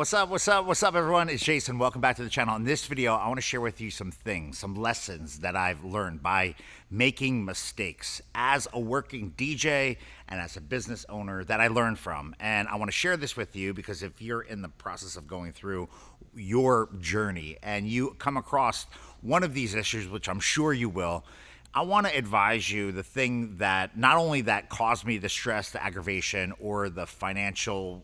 What's up, everyone? It's Jason. Welcome back to the channel. In this video, I want to share with you some things, some lessons that I've learned by making mistakes as a working DJ and as a business owner that I learned from. And I want to share this with you because if you're in the process of going through your journey and you come across one of these issues, which I'm sure you will, I want to advise you the thing that not only that caused me the stress, the aggravation, or the financial,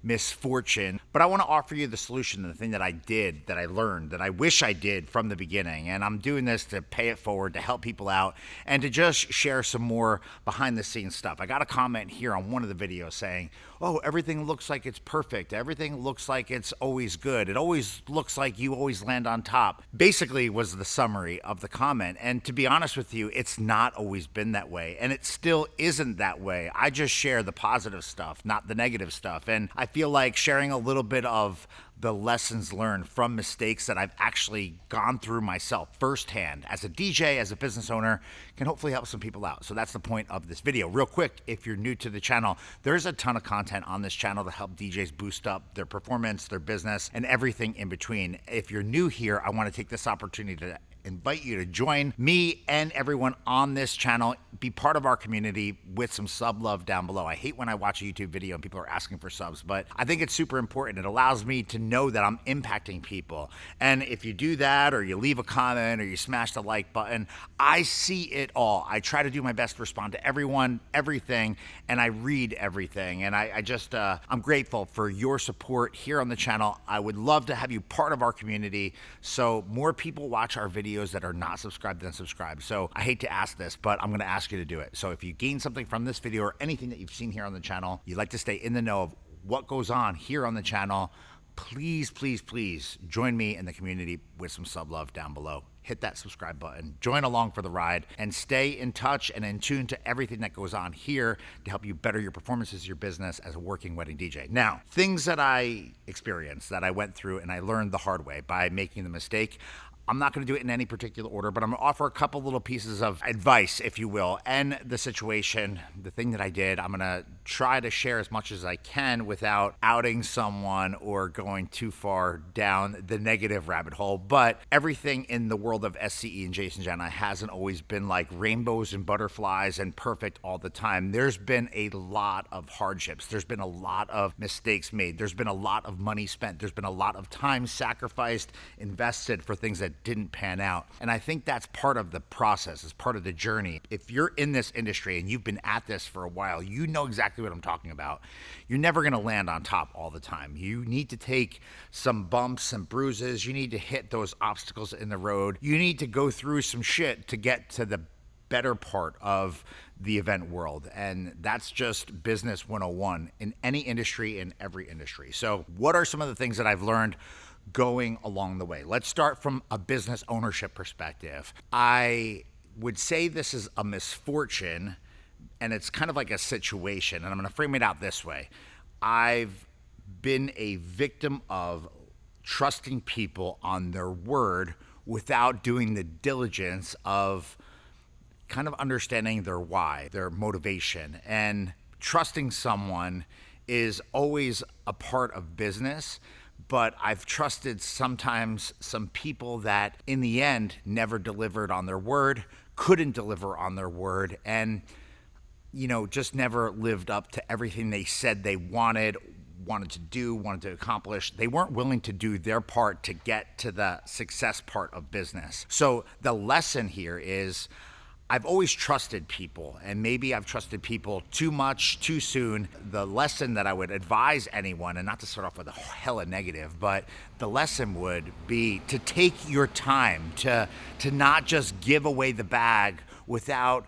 misfortune, but I want to offer you the solution, the thing that I did, that I learned, that I wish I did from the beginning. And I'm doing this to pay it forward, to help people out, and to just share some more behind the scenes stuff. I got a comment here on one of the videos saying, oh, everything looks like it's perfect. Everything looks like it's always good. It always looks like you always land on top. Basically was the summary of the comment. And to be honest with you, it's not always been that way. And it still isn't that way. I just share the positive stuff, not the negative stuff. And I feel like sharing a little bit of the lessons learned from mistakes that I've actually gone through myself firsthand as a DJ, as a business owner, can hopefully help some people out. So that's the point of this video. Real quick, if you're new to the channel, there's a ton of content on this channel to help DJs boost up their performance, their business, and everything in between. If you're new here, I want to take this opportunity to invite you to join me and everyone on this channel, be part of our community with some sub love down below. I hate when I watch a YouTube video and people are asking for subs, but I think it's super important. It allows me to know that I'm impacting people. And if you do that, or you leave a comment, or you smash the like button, I see it all. I try to do my best to respond to everyone, everything, and I read everything. And I'm grateful for your support here on the channel. I would love to have you part of our community so more people watch our videos that are not subscribed than subscribed. So I hate to ask this, but I'm going to ask you to do it. So if you gain something from this video or anything that you've seen here on the channel, you'd like to stay in the know of what goes on here on the channel, please join me in the community with some sub love down below. Hit that subscribe button, join along for the ride, and stay in touch and in tune to everything that goes on here to help you better your performances, your business as a working wedding DJ. Now, things that I experienced, that I went through, and I learned the hard way by making the mistake. I'm not going to do it in any particular order, but I'm going to offer a couple little pieces of advice, if you will, and the situation, the thing that I did. I'm going to try to share as much as I can without outing someone or going too far down the negative rabbit hole. But everything in the world of SCE and Jason Jani hasn't always been like rainbows and butterflies and perfect all the time. There's been a lot of hardships. There's been a lot of mistakes made. There's been a lot of money spent. There's been a lot of time sacrificed, invested for things that didn't pan out. And I think that's part of the process, it's part of the journey. If you're in this industry and you've been at this for a while, you know exactly what I'm talking about. You're never going to land on top all the time. You need to take some bumps and bruises. You need to hit those obstacles in the road. You need to go through some shit to get to the better part of the event world. And that's just business 101 in any industry, in every industry. So what are some of the things that I've learned going along the way? Let's start from a business ownership perspective. I would say this is a misfortune, and it's kind of like a situation, and I'm going to frame it out this way. I've been a victim of trusting people on their word without doing the diligence of kind of understanding their why, their motivation. And trusting someone is always a part of business, but I've trusted sometimes some people that in the end never delivered on their word, couldn't deliver on their word, and just never lived up to everything they said they wanted to do, wanted to accomplish. They weren't willing to do their part to get to the success part of business. So the lesson here is I've always trusted people, and maybe I've trusted people too much, too soon. The lesson that I would advise anyone, and not to start off with a hella negative, but the lesson would be to take your time, to not just give away the bag without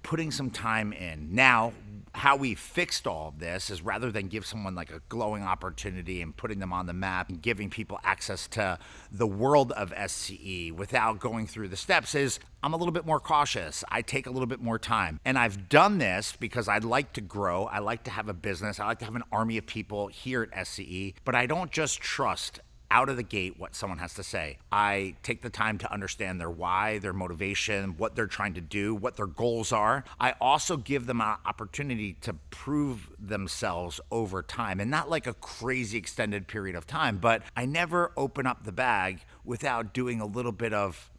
putting some time in. Now, how we fixed all of this is rather than give someone like a glowing opportunity and putting them on the map and giving people access to the world of SCE without going through the steps, is I'm a little bit more cautious. I take a little bit more time. And I've done this because I'd like to grow. I like to have a business. I like to have an army of people here at SCE, but I don't just trust out of the gate what someone has to say. I take the time to understand their why, their motivation, what they're trying to do, what their goals are. I also give them an opportunity to prove themselves over time, and not like a crazy extended period of time, but I never open up the bag without doing a little bit of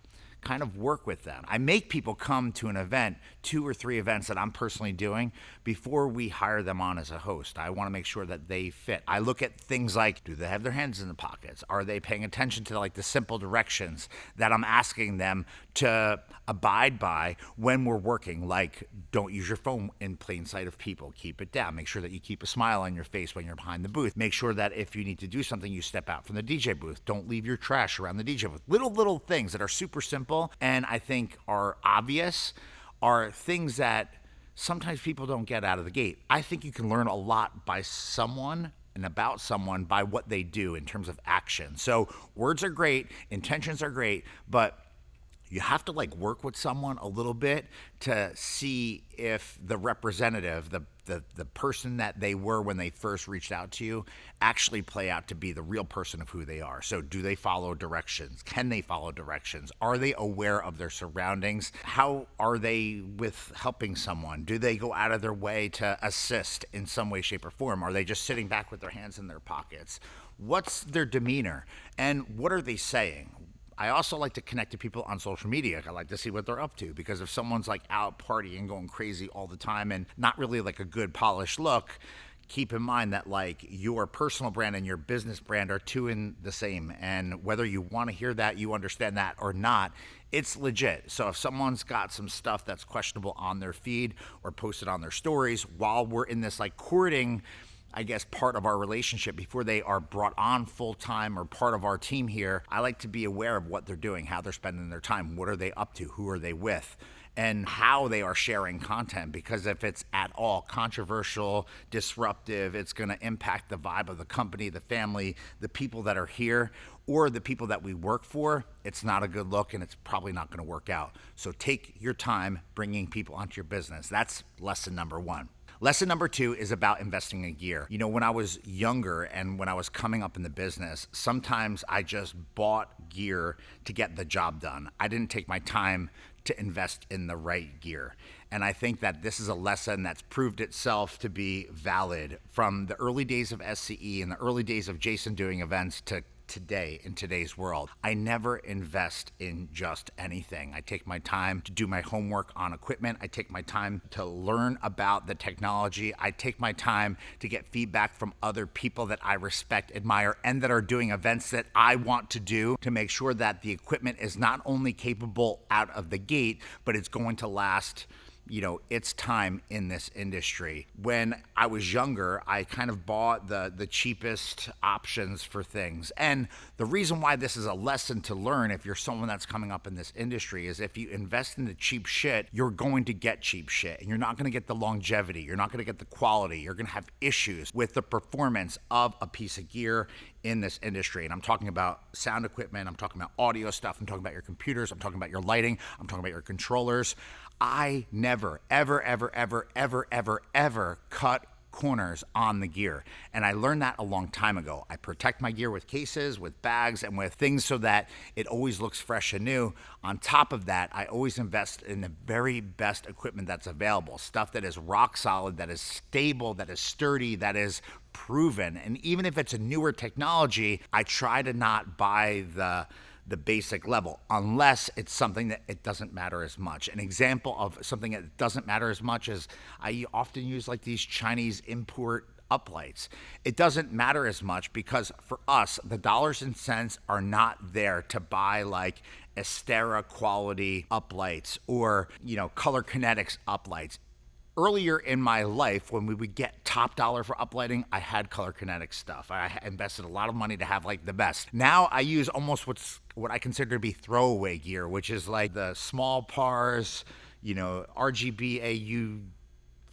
kind of work with them. I make people come to an event, 2 or 3 events that I'm personally doing before we hire them on as a host. I want to make sure that they fit. I look at things like, do they have their hands in the pockets? Are they paying attention to like the simple directions that I'm asking them to abide by when we're working? Like, don't use your phone in plain sight of people. Keep it down. Make sure that you keep a smile on your face when you're behind the booth. Make sure that if you need to do something, you step out from the DJ booth. Don't leave your trash around the DJ booth. Little things that are super simple and I think are obvious are things that sometimes people don't get out of the gate. I think you can learn a lot by someone and about someone by what they do in terms of action. So words are great, intentions are great, but you have to like work with someone a little bit to see if the representative, the person that they were when they first reached out to you, actually play out to be the real person of who they are. So do they follow directions? Can they follow directions? Are they aware of their surroundings? How are they with helping someone? Do they go out of their way to assist in some way, shape, or form? Are they just sitting back with their hands in their pockets? What's their demeanor? And what are they saying? I also like to connect to people on social media. I like to see what they're up to, because if someone's like out partying, going crazy all the time and not really like a good polished look, keep in mind that like your personal brand and your business brand are two in the same. And whether you want to hear that, you understand that or not, it's legit. So if someone's got some stuff that's questionable on their feed or posted on their stories while we're in this like courting, I guess, part of our relationship before they are brought on full time or part of our team here, I like to be aware of what they're doing, how they're spending their time, what are they up to, who are they with, and how they are sharing content. Because if it's at all controversial, disruptive, it's going to impact the vibe of the company, the family, the people that are here, or the people that we work for. It's not a good look and it's probably not going to work out. So take your time bringing people onto your business. That's lesson number 1. Lesson number 2 is about investing in gear. You know, when I was younger and when I was coming up in the business, sometimes I just bought gear to get the job done. I didn't take my time to invest in the right gear. And I think that this is a lesson that's proved itself to be valid from the early days of SCE and the early days of Jason doing events to today, in today's world. I never invest in just anything. I take my time to do my homework on equipment. I take my time to learn about the technology. I take my time to get feedback from other people that I respect, admire, and that are doing events that I want to do to make sure that the equipment is not only capable out of the gate, but it's going to last, you know, its time in this industry. When I was younger, I kind of bought the cheapest options for things. And the reason why this is a lesson to learn if you're someone that's coming up in this industry is if you invest in the cheap shit, you're going to get cheap shit. And you're not gonna get the longevity. You're not gonna get the quality. You're gonna have issues with the performance of a piece of gear in this industry. And I'm talking about sound equipment, I'm talking about audio stuff, I'm talking about your computers, I'm talking about your lighting, I'm talking about your controllers. I never, ever cut corners on the gear. And I learned that a long time ago. I protect my gear with cases, with bags, and with things so that it always looks fresh and new. On top of that, I always invest in the very best equipment that's available. Stuff that is rock solid, that is stable, that is sturdy, that is proven. And even if it's a newer technology, I try to not buy the basic level, unless it's something that it doesn't matter as much. An example of something that doesn't matter as much is I often use like these Chinese import uplights. It doesn't matter as much because for us, the dollars and cents are not there to buy like Estera quality uplights or, you know, Color Kinetics uplights. Earlier in my life, when we would get top dollar for uplighting, I had Color Kinetic stuff. I invested a lot of money to have like the best. Now I use almost what I consider to be throwaway gear, which is like the small pars, you know, RGB AU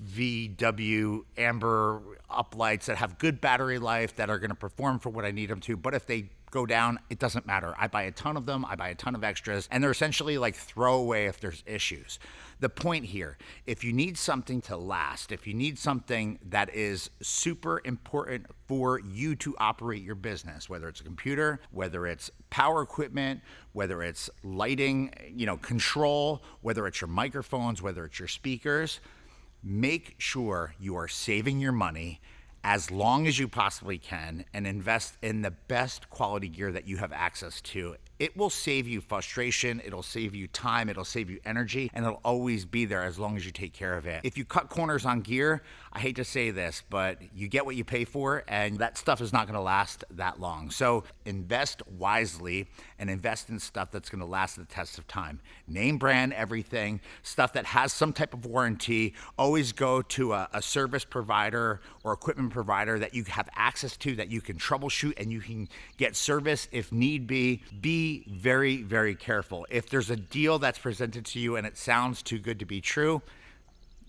VW amber uplights that have good battery life, that are going to perform for what I need them to. But if they go down, it doesn't matter. I buy a ton of them. I buy a ton of extras, and they're essentially like throwaway if there's issues. The point here, if you need something to last, if you need something that is super important for you to operate your business, whether it's a computer, whether it's power equipment, whether it's lighting, control, whether it's your microphones, whether it's your speakers, make sure you are saving your money as long as you possibly can and invest in the best quality gear that you have access to. It will save you frustration, it'll save you time, it'll save you energy, and it'll always be there as long as you take care of it. If you cut corners on gear, I hate to say this, but you get what you pay for, and that stuff is not gonna last that long. So invest wisely and invest in stuff that's gonna last the test of time. Name brand everything, stuff that has some type of warranty. Always go to a service provider or equipment provider that you have access to, that you can troubleshoot and you can get service if need be. Be very, very careful. If there's a deal that's presented to you and it sounds too good to be true,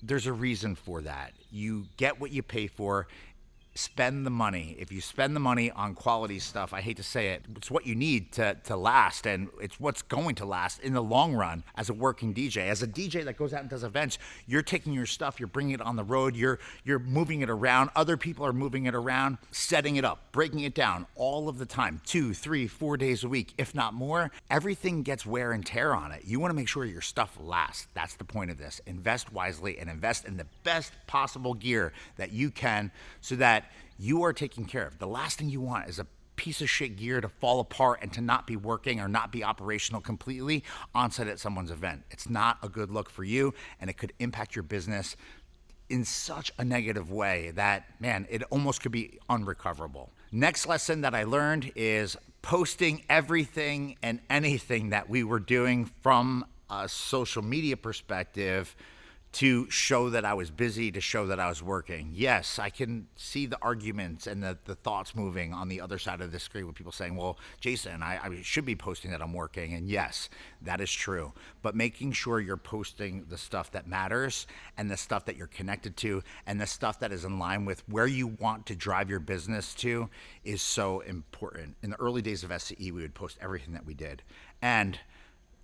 there's a reason for that. You get what you pay for. Spend the money. If you spend the money on quality stuff, I hate to say it, it's what you need to last, and it's what's going to last in the long run as a working DJ. As a DJ that goes out and does events, you're taking your stuff, you're bringing it on the road, you're moving it around, other people are moving it around, setting it up, breaking it down all of the time, 2, 3, 4 days a week, if not more. Everything gets wear and tear on it. You want to make sure your stuff lasts. That's the point of this. Invest wisely and invest in the best possible gear that you can so that you are taken care of. The last thing you want is a piece of shit gear to fall apart and to not be working or not be operational completely on site at someone's event. It's not a good look for you, and it could impact your business in such a negative way that, man, it almost could be unrecoverable. Next lesson that I learned is posting everything and anything that we were doing from a social media perspective to show that I was busy, to show that I was working. Yes, I can see the arguments and the thoughts moving on the other side of the screen with people saying, well, Jason, I should be posting that I'm working. And yes, that is true. But making sure you're posting the stuff that matters and the stuff that you're connected to and the stuff that is in line with where you want to drive your business to is so important. In the early days of SCE, we would post everything that we did. And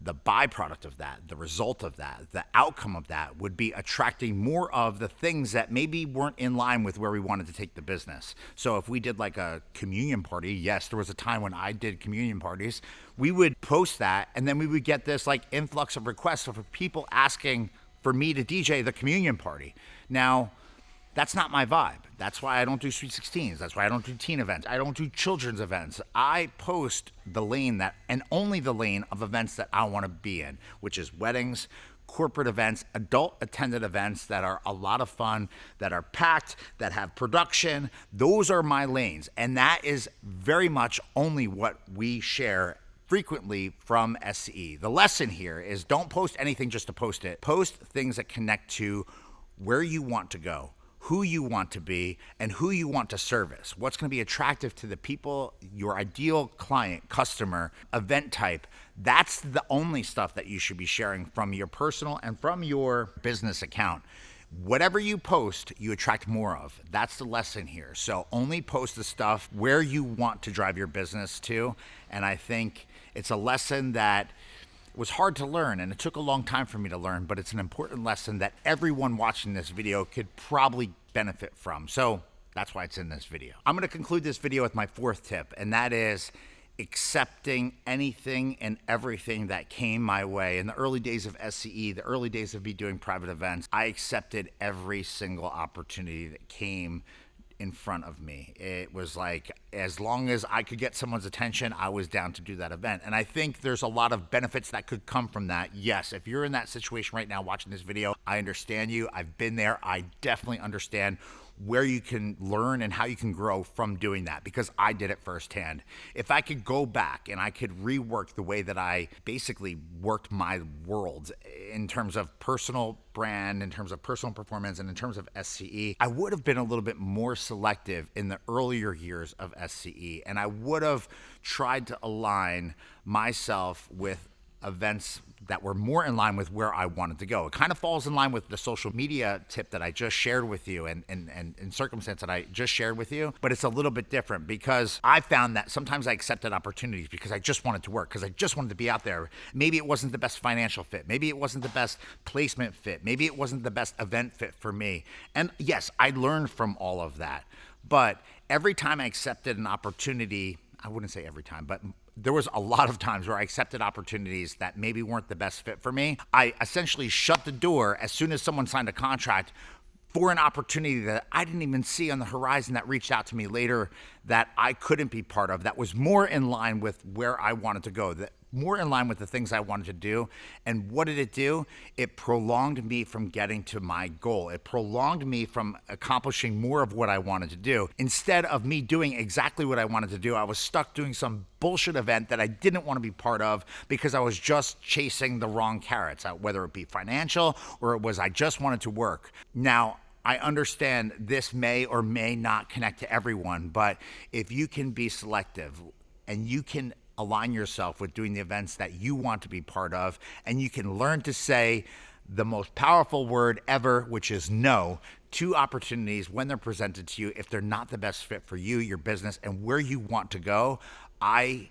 the byproduct of that, the result of that, the outcome of that would be attracting more of the things that maybe weren't in line with where we wanted to take the business. So if we did like a communion party, yes, there was a time when I did communion parties, we would post that and then we would get this like influx of requests for people asking for me to DJ the communion party. Now, that's not my vibe. That's why I don't do Sweet 16s. That's why I don't do teen events. I don't do children's events. I post the lane that, and only the lane of events that I want to be in, which is weddings, corporate events, adult attended events that are a lot of fun, that are packed, that have production. Those are my lanes. And that is very much only what we share frequently from SCE. The lesson here is don't post anything just to post it. Post things that connect to where you want to go, who you want to be, and who you want to service. What's going to be attractive to the people, your ideal client, customer, event type. That's the only stuff that you should be sharing from your personal and from your business account. Whatever you post, you attract more of. That's the lesson here. So only post the stuff where you want to drive your business to. And I think it's a lesson that was hard to learn, and it took a long time for me to learn, but it's an important lesson that everyone watching this video could probably benefit from. So that's why it's in this video. I'm going to conclude this video with my fourth tip, and that is accepting anything and everything that came my way. In the early days of SCE, the early days of me doing private events, I accepted every single opportunity that came in front of me. It was like, as long as I could get someone's attention, I was down to do that event. And I think there's a lot of benefits that could come from that. Yes, if you're in that situation right now watching this video, I understand you. I've been there. I definitely understand where you can learn and how you can grow from doing that, because I did it firsthand. If I could go back and I could rework the way that I basically worked my world in terms of personal brand, in terms of personal performance, and in terms of SCE, I would have been a little bit more selective in the earlier years of SCE, and I would have tried to align myself with events that were more in line with where I wanted to go. It kind of falls in line with the social media tip that I just shared with you and circumstance that I just shared with you, but it's a little bit different because I found that sometimes I accepted opportunities because I just wanted to work, because I just wanted to be out there. Maybe it wasn't the best financial fit. Maybe it wasn't the best placement fit. Maybe it wasn't the best event fit for me. And yes, I learned from all of that. But every time I accepted an opportunity, I wouldn't say every time, but there was a lot of times where I accepted opportunities that maybe weren't the best fit for me. I essentially shut the door as soon as someone signed a contract for an opportunity that I didn't even see on the horizon that reached out to me later that I couldn't be part of, that was more in line with where I wanted to go, that more in line with the things I wanted to do. And what did it do? It prolonged me from getting to my goal. It prolonged me from accomplishing more of what I wanted to do. Instead of me doing exactly what I wanted to do, I was stuck doing some bullshit event that I didn't want to be part of because I was just chasing the wrong carrots, whether it be financial or it was I just wanted to work. Now, I understand this may or may not connect to everyone, but if you can be selective and you can align yourself with doing the events that you want to be part of, and you can learn to say the most powerful word ever, which is no, to opportunities when they're presented to you, if they're not the best fit for you, your business, and where you want to go, I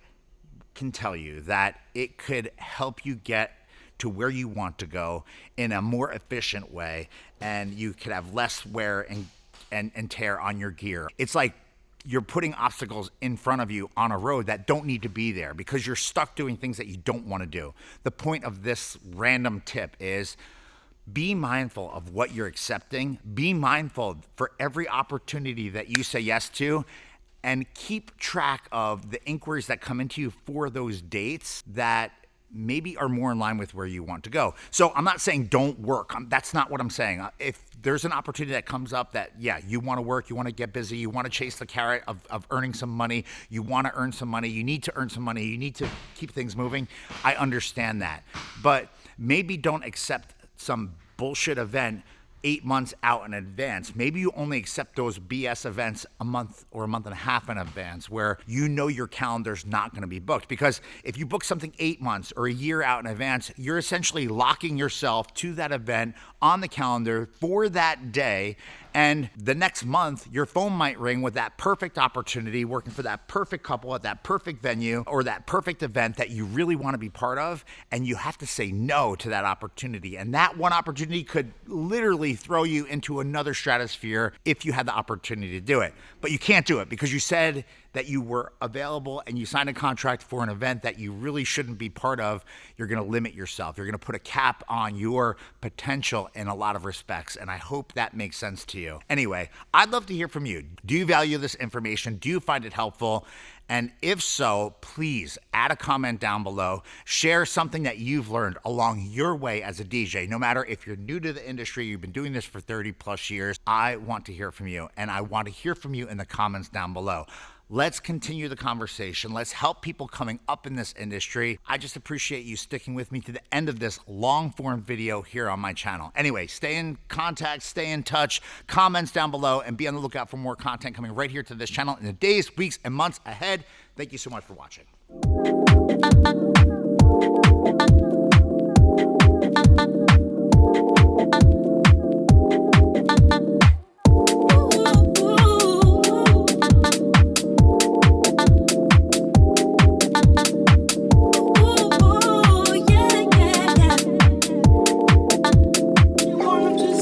can tell you that it could help you get to where you want to go in a more efficient way, and you could have less wear and tear on your gear. It's like you're putting obstacles in front of you on a road that don't need to be there because you're stuck doing things that you don't want to do. The point of this random tip is be mindful of what you're accepting. Be mindful for every opportunity that you say yes to, and keep track of the inquiries that come into you for those dates that maybe are more in line with where you want to go. So I'm not saying don't work. That's not what I'm saying. If there's an opportunity that comes up that, yeah, you want to work, you want to get busy, you want to chase the carrot of earning some money, you want to earn some money, you need to earn some money, you need to keep things moving, I understand that. But maybe don't accept some bullshit event 8 months out in advance. Maybe you only accept those BS events a month or a month and a half in advance where you know your calendar's not going to be booked. Because if you book something 8 months or a year out in advance, you're essentially locking yourself to that event on the calendar for that day. And the next month, your phone might ring with that perfect opportunity, working for that perfect couple at that perfect venue or that perfect event that you really want to be part of. And you have to say no to that opportunity. And that one opportunity could literally throw you into another stratosphere if you had the opportunity to do it. But you can't do it because you said that you were available and you signed a contract for an event that you really shouldn't be part of. You're going to limit yourself. You're going to put a cap on your potential in a lot of respects. And I hope that makes sense to you. Anyway, I'd love to hear from you. Do you value this information? Do you find it helpful? And if so, please add a comment down below. Share something that you've learned along your way as a DJ. No matter if you're new to the industry, you've been doing this for 30 plus years, I want to hear from you. And I want to hear from you in the comments down below. Let's continue the conversation. Let's help people coming up in this industry. I just appreciate you sticking with me to the end of this long form video here on my channel. Anyway, stay in contact, stay in touch, comments down below, and be on the lookout for more content coming right here to this channel in the days, weeks, and months ahead. Thank you so much for watching.